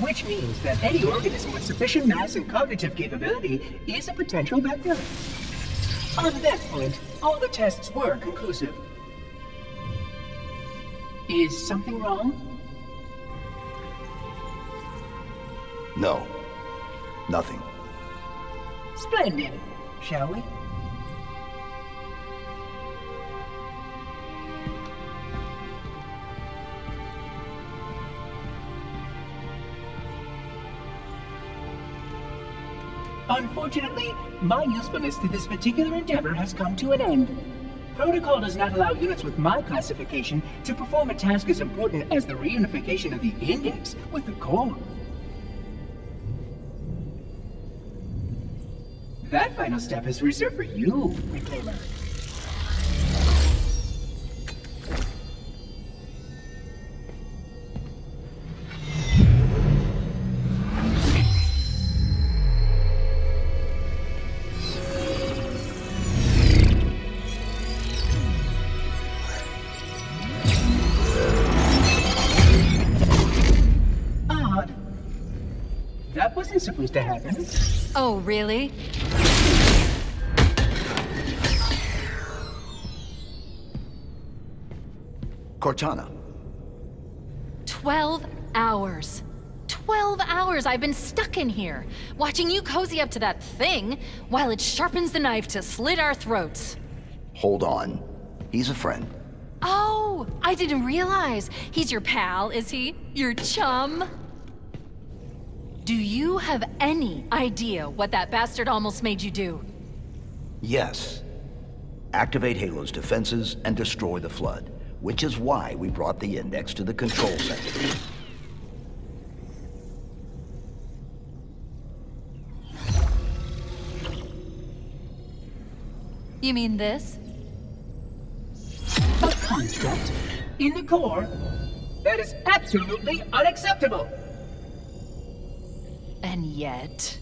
which means that any organism with sufficient mass and cognitive capability is a potential vector. On that point, all the tests were conclusive. Is something wrong? No. Nothing. Splendid. Shall we? Unfortunately, my usefulness to this particular endeavor has come to an end. Protocol does not allow units with my classification to perform a task as important as the reunification of the index with the core. That final step is reserved for you, Reclaimer. That wasn't supposed to happen. Oh, really? Cortana. 12 hours. 12 hours I've been stuck in here, watching you cozy up to that thing while it sharpens the knife to slit our throats. Hold on. He's a friend. Oh, I didn't realize. He's your pal, is he? Your chum? Do you have any idea what that bastard almost made you do? Yes. Activate Halo's defenses and destroy the Flood, which is why we brought the index to the control center. You mean this? A construct in the core? That is absolutely unacceptable! And yet...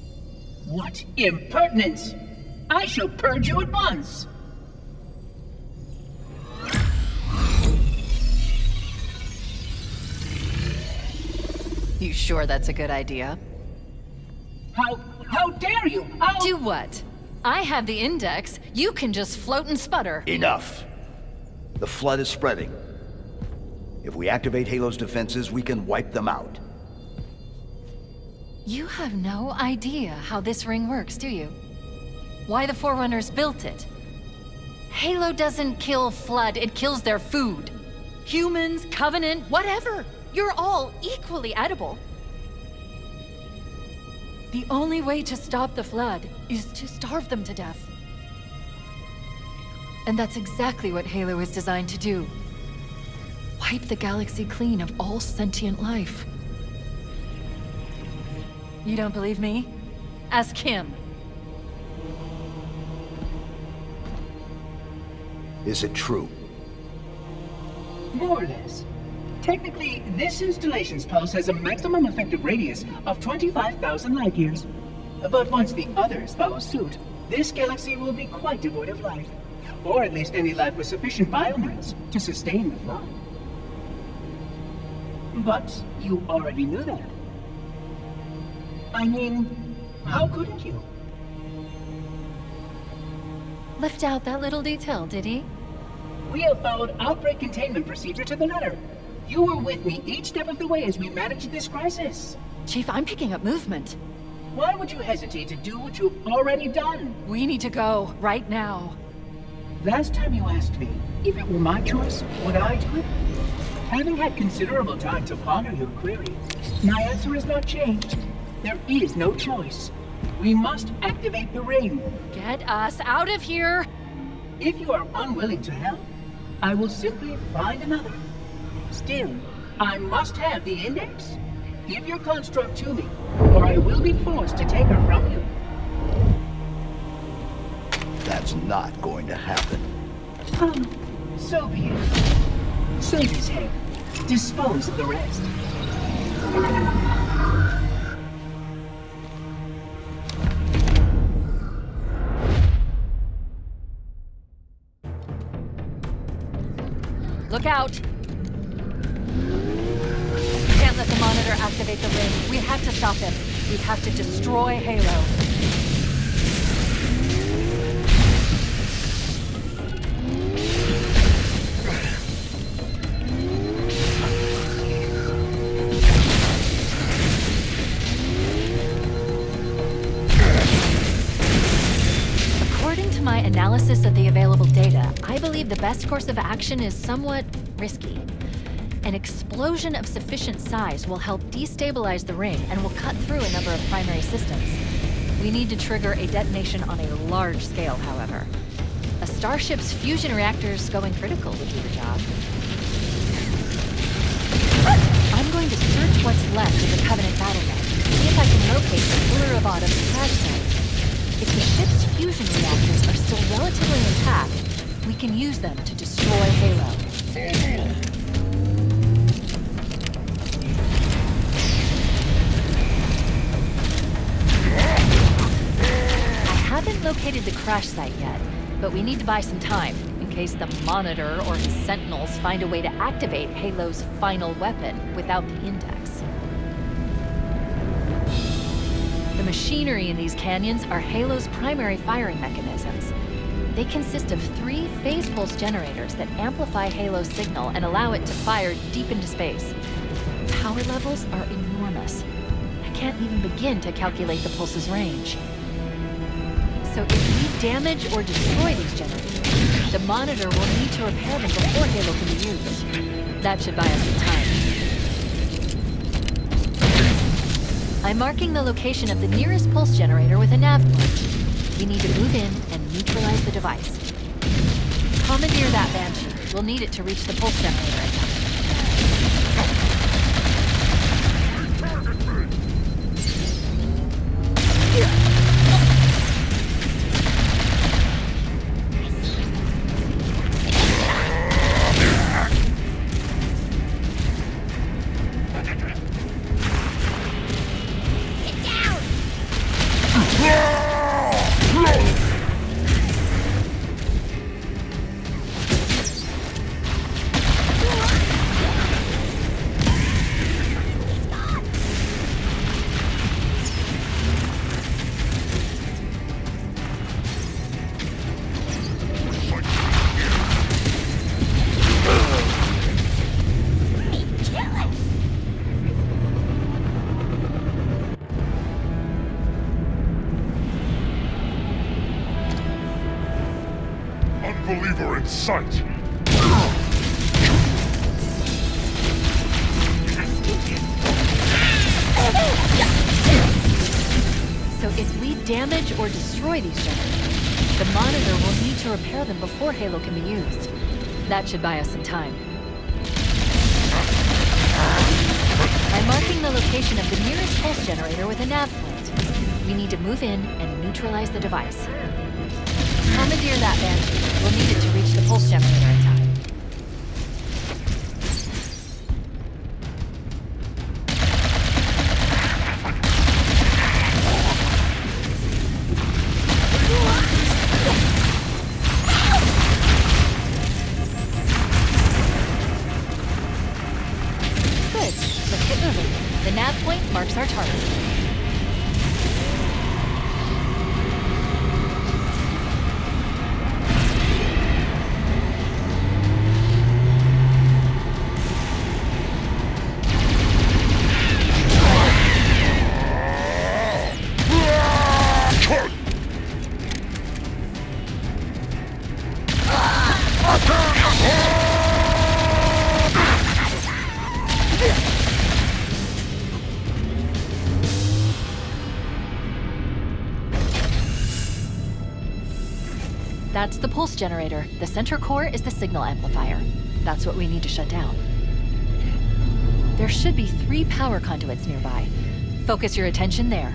What impertinence! I shall purge you at once! You sure that's a good idea? How dare you! Do what? I have the index. You can just float and sputter. Enough! The Flood is spreading. If we activate Halo's defenses, we can wipe them out. You have no idea how this ring works, do you? Why the Forerunners built it? Halo doesn't kill Flood, it kills their food. Humans, Covenant, whatever. You're all equally edible. The only way to stop the Flood is to starve them to death. And that's exactly what Halo is designed to do. Wipe the galaxy clean of all sentient life. You don't believe me? Ask him. Is it true? More or less. Technically, this installation's pulse has a maximum effective radius of 25,000 light years. But once the others follow suit, this galaxy will be quite devoid of life. Or at least any life with sufficient biomass to sustain the Flood. But you already knew that. I mean, how couldn't you? Left out that little detail, did he? We have followed outbreak containment procedure to the letter. You were with me each step of the way as we managed this crisis. Chief, I'm picking up movement. Why would you hesitate to do what you've already done? We need to go, right now. Last time you asked me, if it were my choice, would I do it? Having had considerable time to ponder your query, my answer has not changed. There is no choice. We must activate the ring. Get us out of here! If you are unwilling to help, I will simply find another. Still, I must have the index. Give your construct to me, or I will be forced to take her from you. That's not going to happen. So be it. Save his head. Dispose of the rest. Look out! Can't let let the monitor activate the ring. We have to stop him. We have to destroy Halo. According to my analysis of the available data, I believe the best course of action is somewhat risky. An explosion of sufficient size will help destabilize the ring and will cut through a number of primary systems. We need to trigger a detonation on a large scale, however. A starship's fusion reactors going critical would do the job. I'm going to search what's left of the Covenant battlenet, see if I can locate the Pillar of Autumn's crash site. If the ship's fusion reactors are still relatively intact, we can use them to destroy Halo. I haven't located the crash site yet, but we need to buy some time in case the Monitor or his Sentinels find a way to activate Halo's final weapon without the index. The machinery in these canyons are Halo's primary firing mechanisms. They consist of 3 phase pulse generators that amplify Halo's signal and allow it to fire deep into space. Power levels are enormous. I can't even begin to calculate the pulse's range. So if we damage or destroy these generators, the Monitor will need to repair them before Halo can be used. That should buy us some time. I'm marking the location of the nearest pulse generator with a nav point. We need to move in and neutralize the device. Commandeer that Banshee. We'll need it to reach the pulse generator in time. Unbeliever in sight! So if we damage or destroy these generators, the Monitor will need to repair them before Halo can be used. That should buy us some time. I'm marking the location of the nearest pulse generator with a nav point. We need to move in and neutralize the device. Commandeer that Banshee. We'll need it to reach the pulse generator in time. Good. Let's get moving. The nav point marks our target. That's the pulse generator. The center core is the signal amplifier. That's what we need to shut down. There should be 3 power conduits nearby. Focus your attention there.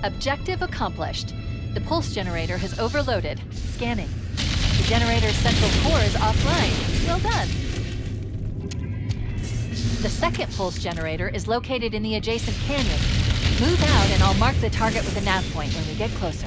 Objective accomplished. The pulse generator has overloaded. Scanning. The generator's central core is offline. Well done. The second pulse generator is located in the adjacent canyon. Move out and I'll mark the target with a nav point when we get closer.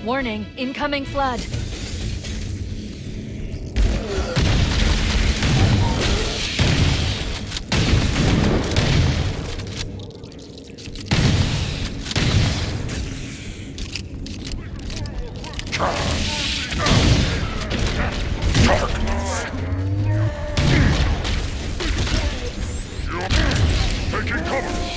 Warning, incoming flood. Taking cover!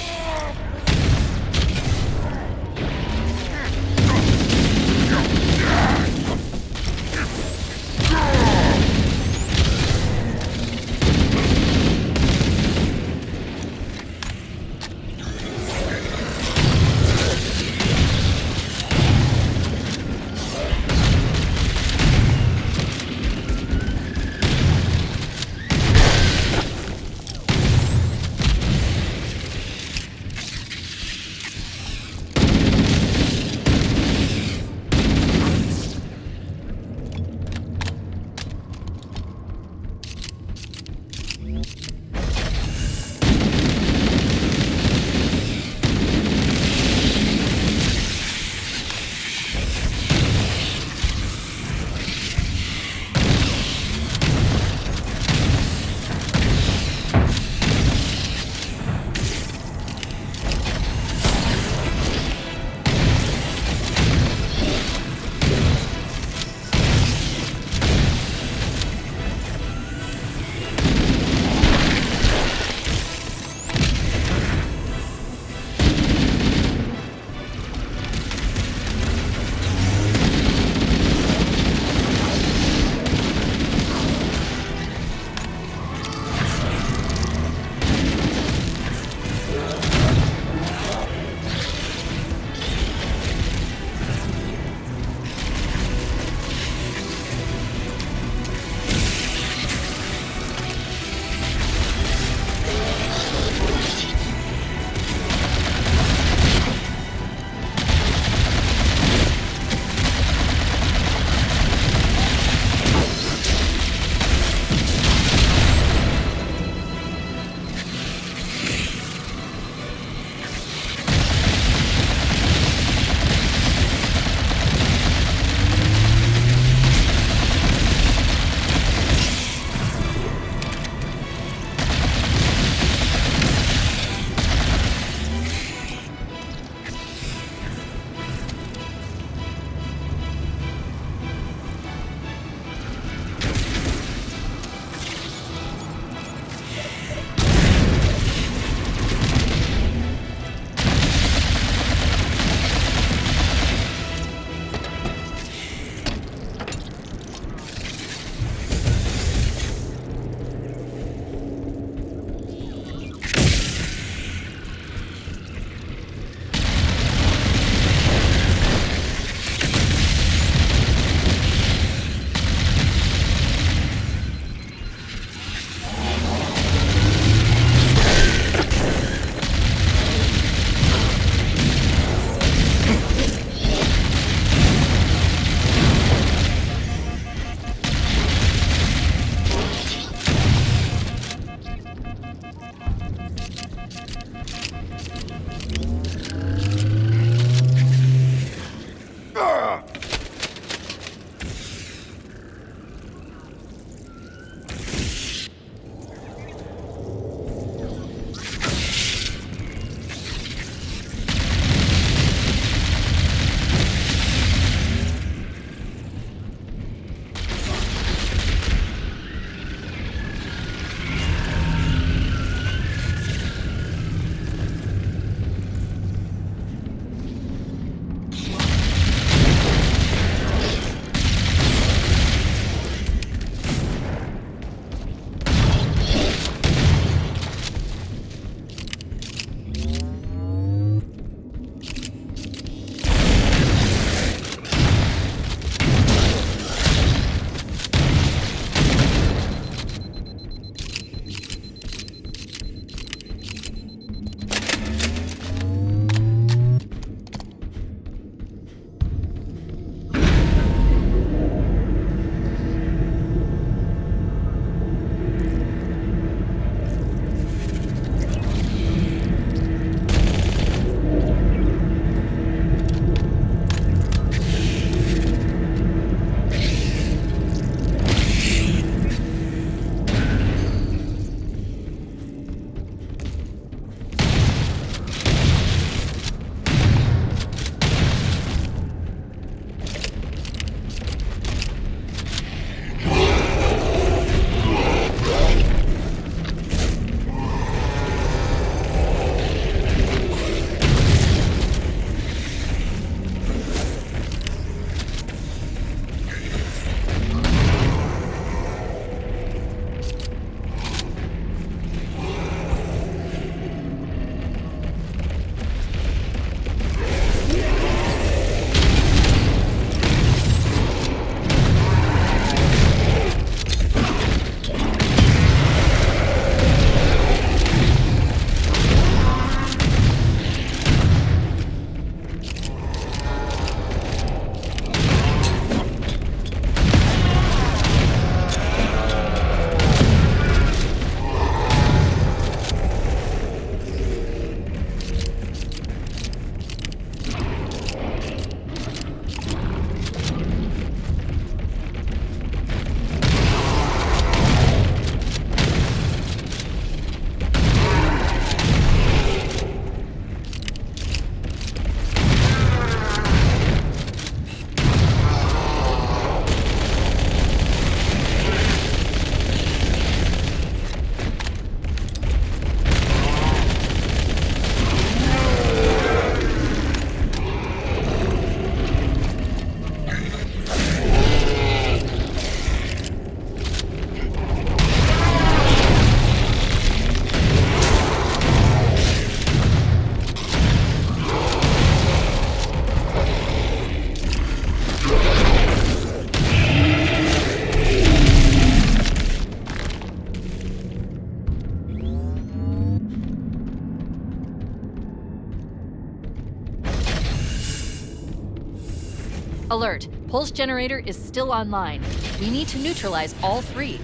Alert. Pulse generator is still online. We need to neutralize all three.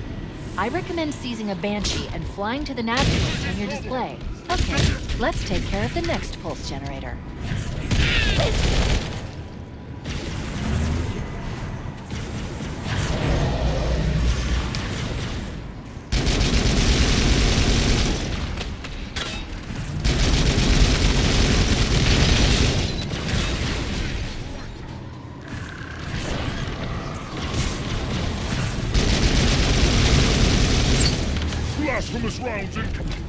I recommend seizing a Banshee and flying to the nav point on your display. Okay, let's take care of the next pulse generator. Blasphemous rounds incoming.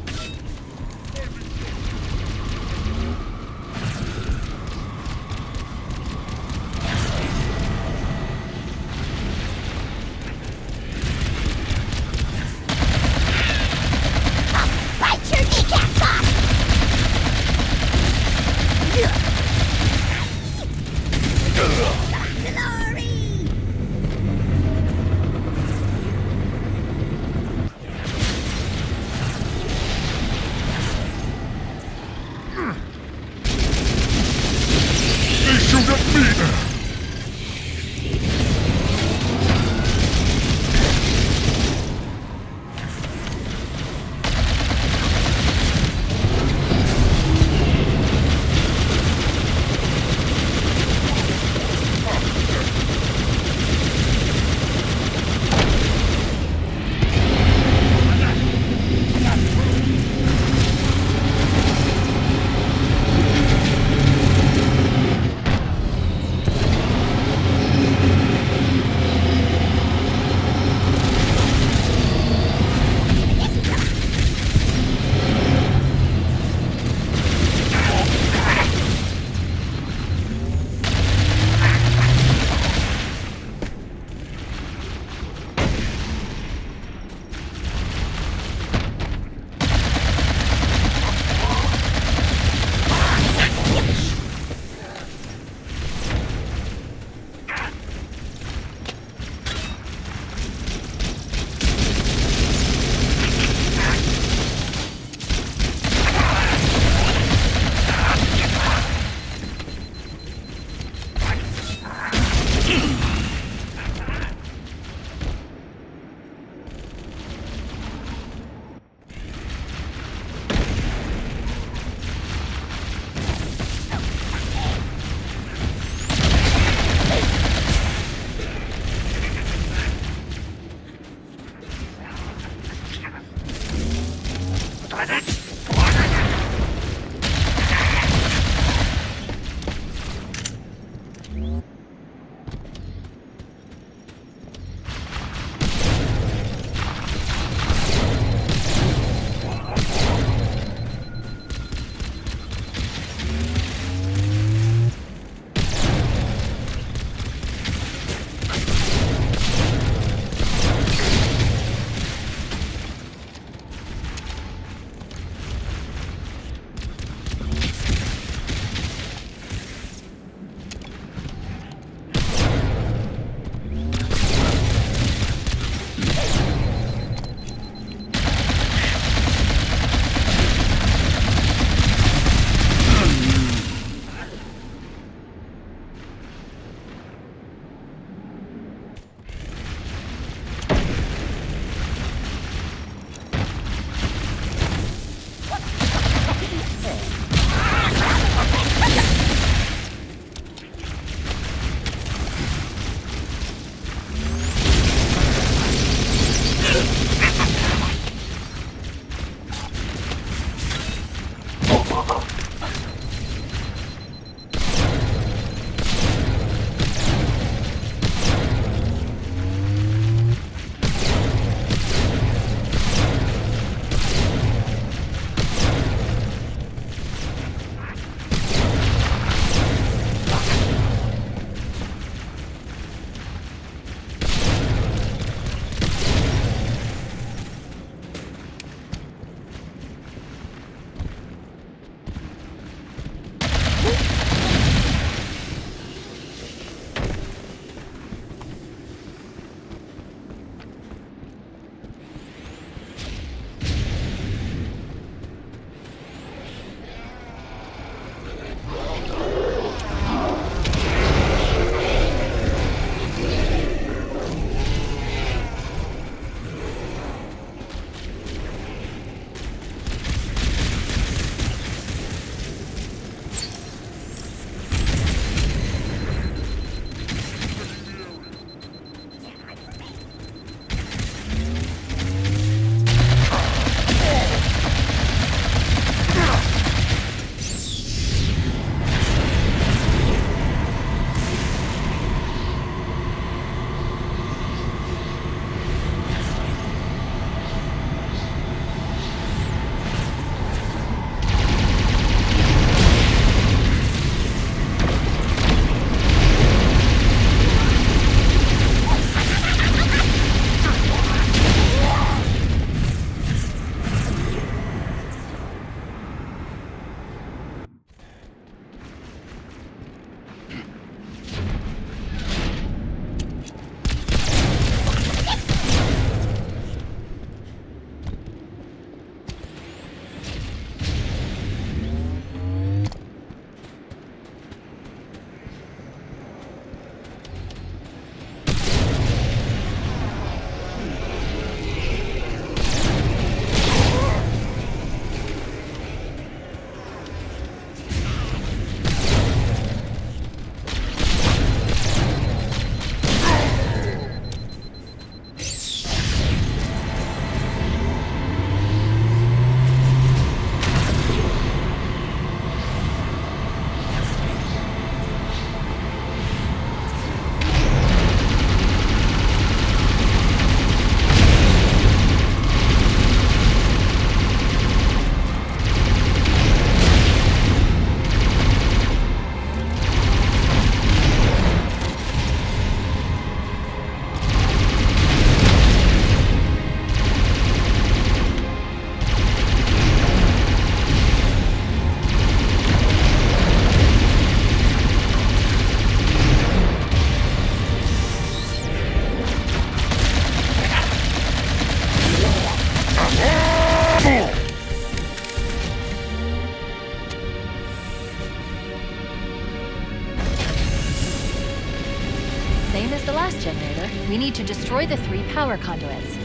as the last generator, we need to destroy the 3 power conduits.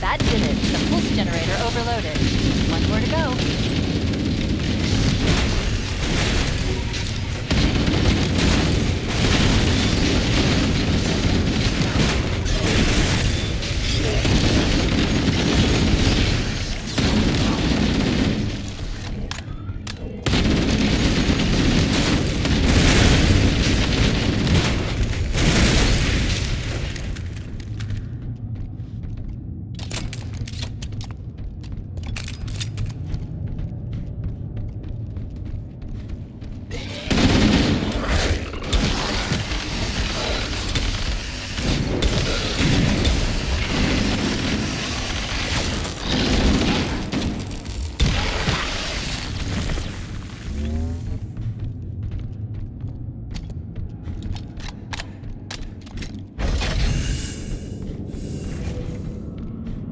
That did it. The pulse generator overloaded. One more to go.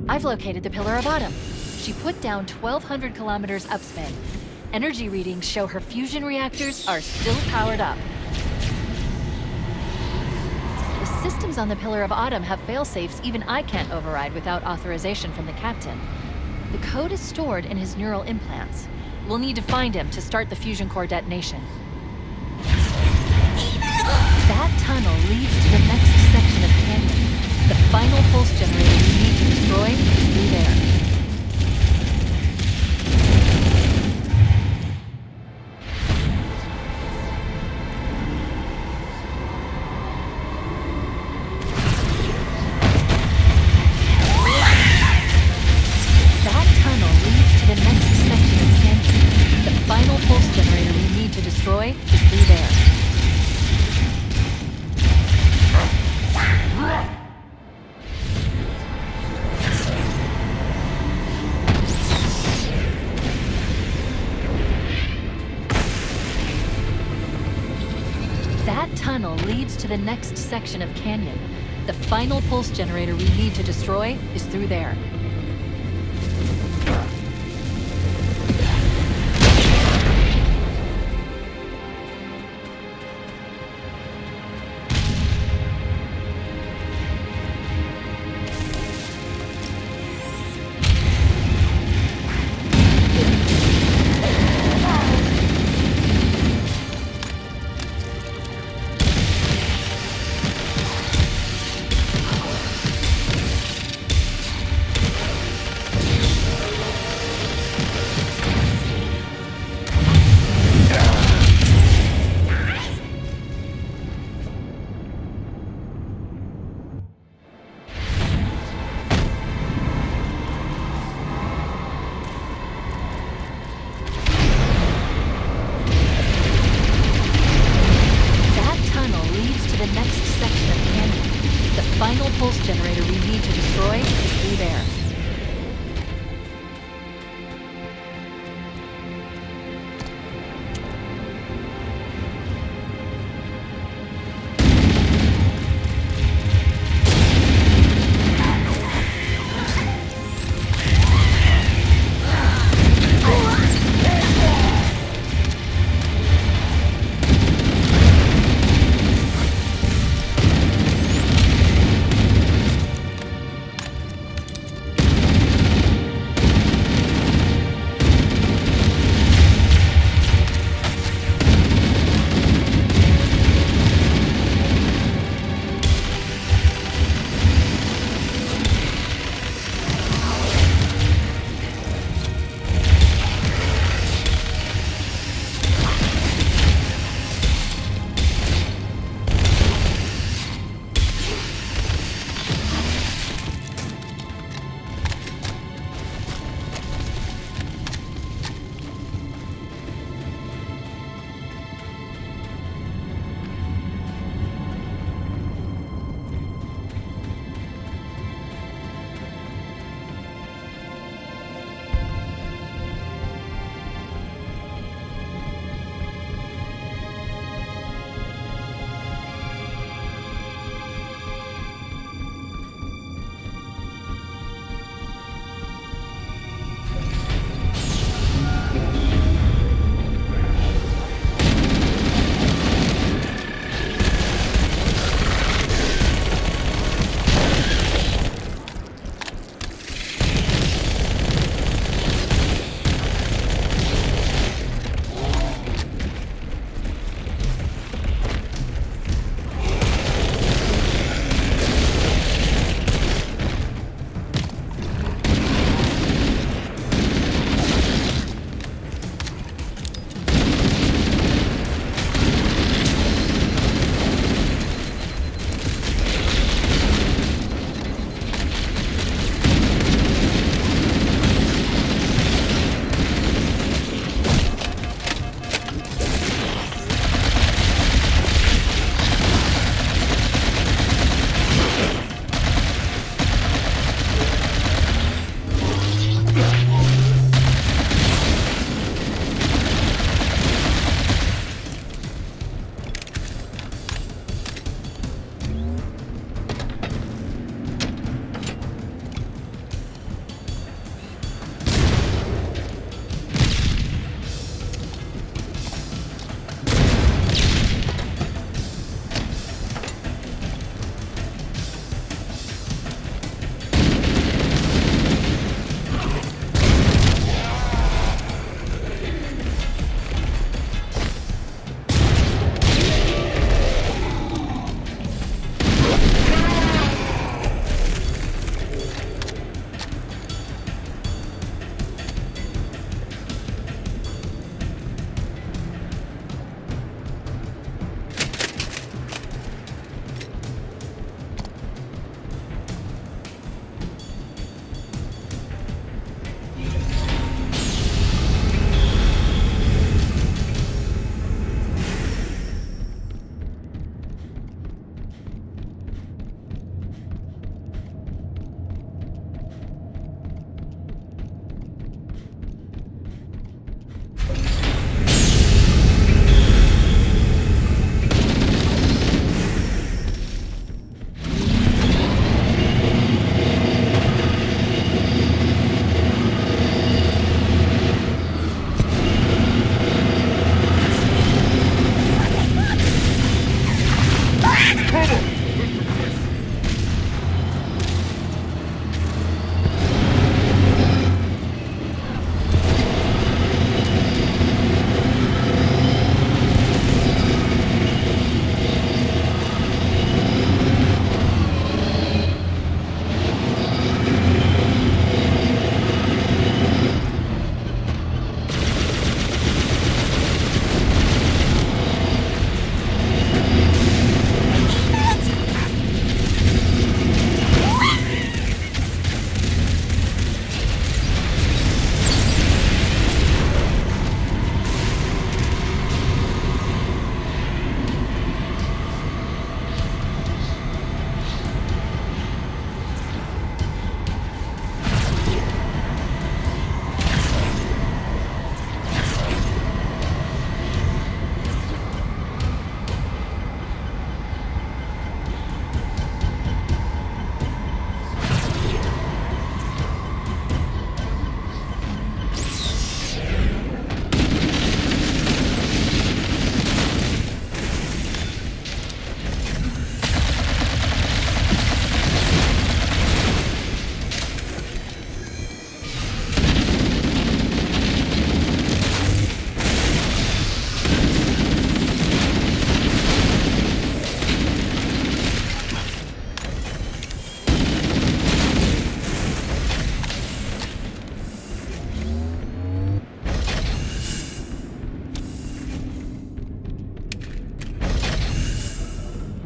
I've located the Pillar of Autumn. She put down 1,200 kilometers upspin. Energy readings show her fusion reactors are still powered up. The systems on the Pillar of Autumn have failsafes even I can't override without authorization from the captain. The code is stored in his neural implants. We'll need to find him to start the fusion core detonation. That tunnel leads to the next section of canyon. The final pulse generator we need to destroy is through there. That tunnel leads to the next section of canyon. The final pulse generator we need to destroy is through there. That tunnel leads to the next section of canyon. The final pulse generator we need to destroy is through there.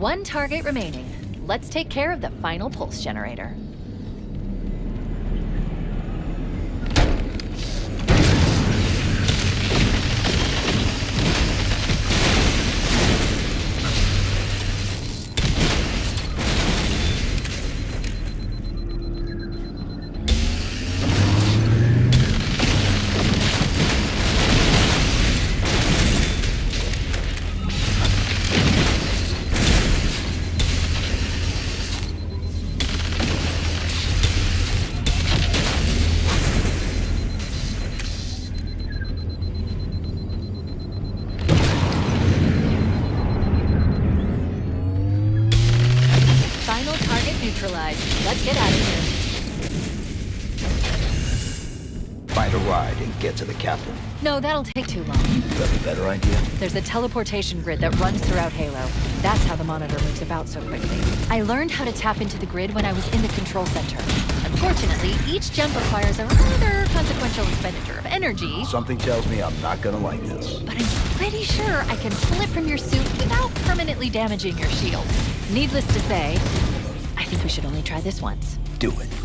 One target remaining. Let's take care of the final pulse generator. Let's get out of here. Find a ride and get to the captain. No, that'll take too long. You have a better idea? There's a teleportation grid that runs throughout Halo. That's how the monitor moves about so quickly. I learned how to tap into the grid when I was in the control center. Unfortunately, each jump requires a rather consequential expenditure of energy. Something tells me I'm not gonna like this. But I'm pretty sure I can pull it from your suit without permanently damaging your shield. Needless to say, I think we should only try this once. Do it.